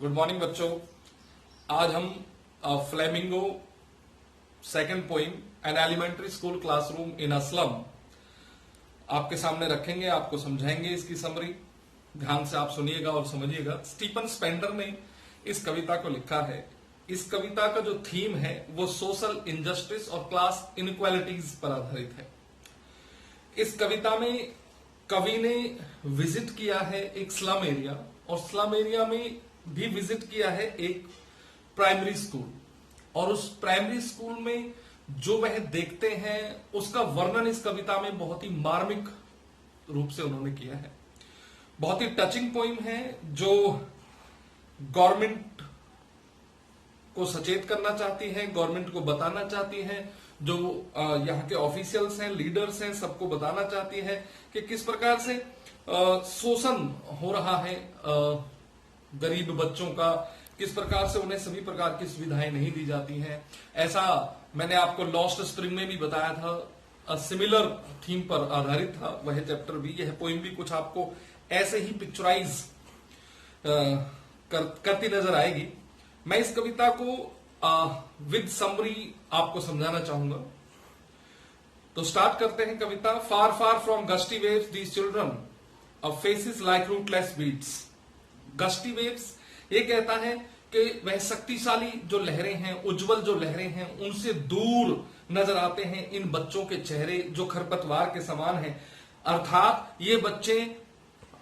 Good morning बच्चों। आज हम flamingo second poem an elementary school classroom in a slum आपके सामने रखेंगे, आपको समझाएंगे इसकी समरी। ध्यान से आप सुनिएगा और समझिएगा। स्टीफन स्पेंडर ने इस कविता को लिखा है। इस कविता का जो थीम है वो सोशल इनजस्टिस और क्लास इनइक्वालिटीज पर आधारित है। इस कविता में कवि ने विजिट किया है एक स्लम एरिया, और स्लम एरिया में भी विजिट किया है एक प्राइमरी स्कूल, और उस प्राइमरी स्कूल में जो वह देखते हैं उसका वर्णन इस कविता में बहुत ही मार्मिक रूप से उन्होंने किया है। बहुत ही टचिंग पोइम है जो गवर्नमेंट को सचेत करना चाहती है, गवर्नमेंट को बताना चाहती है, जो यहाँ के ऑफिशियल्स हैं, लीडर्स हैं, सबको बताना चाहती है कि किस प्रकार से शोषण हो रहा है गरीब बच्चों का, किस प्रकार से उन्हें सभी प्रकार की सुविधाएं नहीं दी जाती हैं। ऐसा मैंने आपको लॉस्ट स्प्रिंग में भी बताया था, सिमिलर थीम पर आधारित था वह चैप्टर भी। यह पोइम भी कुछ आपको ऐसे ही पिक्चराइज करती नजर आएगी। मैं इस कविता को विद समरी आपको समझाना चाहूंगा। तो स्टार्ट करते हैं कविता। Far far from gusty waves these children of faces like rootless beads. Gusty waves ये कहता है कि वह शक्तिशाली जो लहरें हैं, उज्जवल जो लहरें हैं, उनसे दूर नजर आते हैं इन बच्चों के चेहरे जो खरपतवार के समान हैं। अर्थात ये बच्चे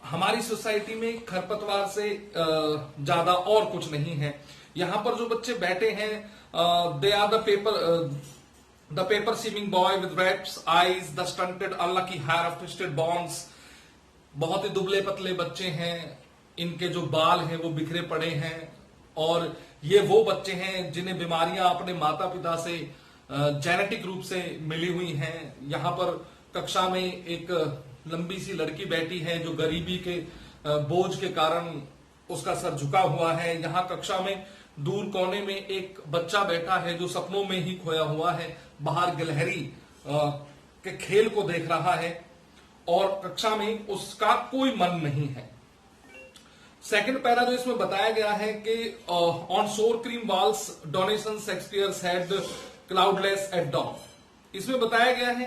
हमारी सोसाइटी में खरपतवार से ज्यादा और कुछ नहीं है। यहां पर जो बच्चे बैठे हैं, they are the paper seeming boy with raps eyes, the stunted unlucky heir of twisted bones. बहुत ही दुबले पतले बच्चे हैं, इनके जो बाल हैं वो बिखरे पड़े हैं, और ये वो बच्चे हैं जिन्हें बीमारियां अपने माता पिता से जेनेटिक रूप से मिली हुई हैं। यहां पर कक्षा में एक लंबी सी लड़की बैठी है जो गरीबी के बोझ के कारण उसका सर झुका हुआ है। यहाँ कक्षा में दूर कोने में एक बच्चा बैठा है जो सपनों में ही खोया हुआ है, बाहर गिलहरी के खेल को देख रहा है, और कक्षा में उसका कोई मन नहीं है। सेकंड पैरा जो इसमें बताया गया है कि on sour cream walls donation Shakespeare head cloudless at dawn. इसमें बताया गया है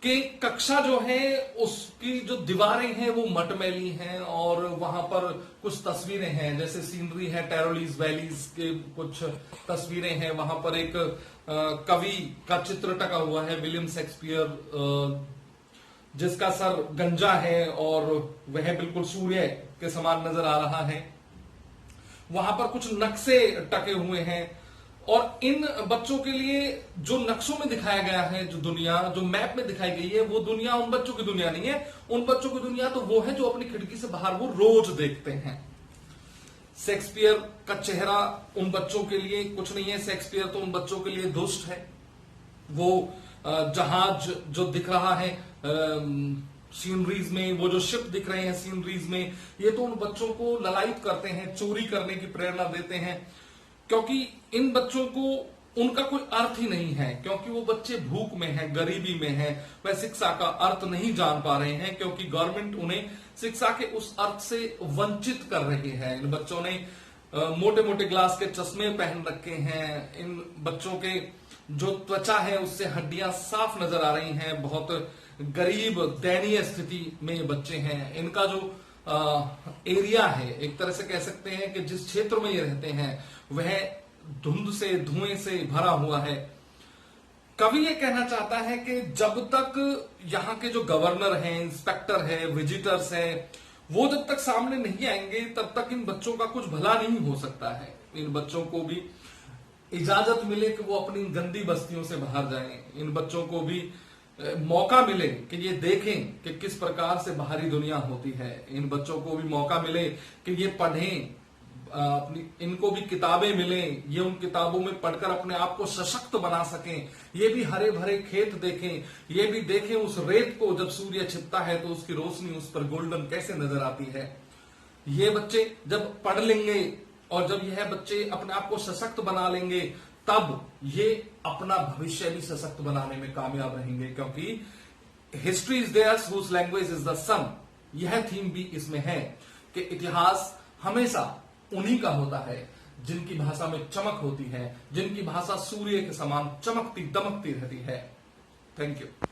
कि कक्षा जो है उसकी जो दीवारें हैं वो मटमैली हैं, और वहां पर कुछ तस्वीरें हैं, जैसे सीनरी है, टेरोलीज वैलीज के कुछ तस्वीरें हैं। वहां पर एक कवि का चित्र टका हुआ है, विलियम शेक्सपियर, जिसका सर गंजा है और वह बिल्कुल सूर्य के समान नजर आ रहा है। वहां पर कुछ नक्शे टके हुए हैं, और इन बच्चों के लिए जो नक्शों में दिखाया गया है, जो दुनिया जो मैप में दिखाई गई है, वो दुनिया उन बच्चों की दुनिया नहीं है। उन बच्चों की दुनिया तो वो है जो अपनी खिड़की से बाहर वो रोज देखते हैं। शेक्सपियर का चेहरा उन बच्चों के लिए कुछ नहीं है। शेक्सपियर तो उन बच्चों के लिए दुष्ट है। वो जहाज जो दिख रहा है सीनरीज में, वो जो शिप दिख रहे हैं सीनरीज में, ये तो उन बच्चों को ललायित करते हैं, चोरी करने की प्रेरणा देते हैं, क्योंकि इन बच्चों को उनका कोई अर्थ ही नहीं है, क्योंकि वो बच्चे भूख में हैं, गरीबी में हैं। वह शिक्षा का अर्थ नहीं जान पा रहे हैं, क्योंकि गवर्नमेंट उन्हें शिक्षा के उस अर्थ से वंचित कर रही है। इन बच्चों ने मोटे मोटे ग्लास के चश्मे पहन रखे हैं। इन बच्चों के जो त्वचा है उससे हड्डियां साफ नजर आ रही हैं। बहुत गरीब दयनीय स्थिति में ये बच्चे हैं। इनका जो एरिया है, एक तरह से कह सकते हैं कि जिस क्षेत्र में ये रहते हैं वह धुंध से, धुएं से भरा हुआ है। कवि ये कहना चाहता है कि जब तक यहाँ के जो गवर्नर हैं, इंस्पेक्टर है, विजिटर्स हैं, वो जब तक सामने नहीं आएंगे तब तक इन बच्चों का कुछ भला नहीं हो सकता है। इन बच्चों को भी इजाजत मिले कि वो अपनी गंदी बस्तियों से बाहर जाएं। इन बच्चों को भी मौका मिले कि ये देखें कि किस प्रकार से बाहरी दुनिया होती है। इन बच्चों को भी मौका मिले कि ये पढ़ें, अपनी इनको भी किताबें मिलें, ये उन किताबों में पढ़कर अपने आप को सशक्त बना सकें। ये भी हरे भरे खेत देखें, ये भी देखें उस रेत को जब सूर्य छिपता है तो उसकी रोशनी उस पर गोल्डन कैसे नजर आती है। ये बच्चे जब पढ़ लेंगे और जब यह बच्चे अपने आप को सशक्त बना लेंगे, तब ये अपना भविष्य भी सशक्त बनाने में कामयाब रहेंगे, क्योंकि history is theirs whose language is the sun. यह थीम भी इसमें है कि इतिहास हमेशा उन्हीं का होता है जिनकी भाषा में चमक होती है, जिनकी भाषा सूर्य के समान चमकती दमकती रहती है। Thank you.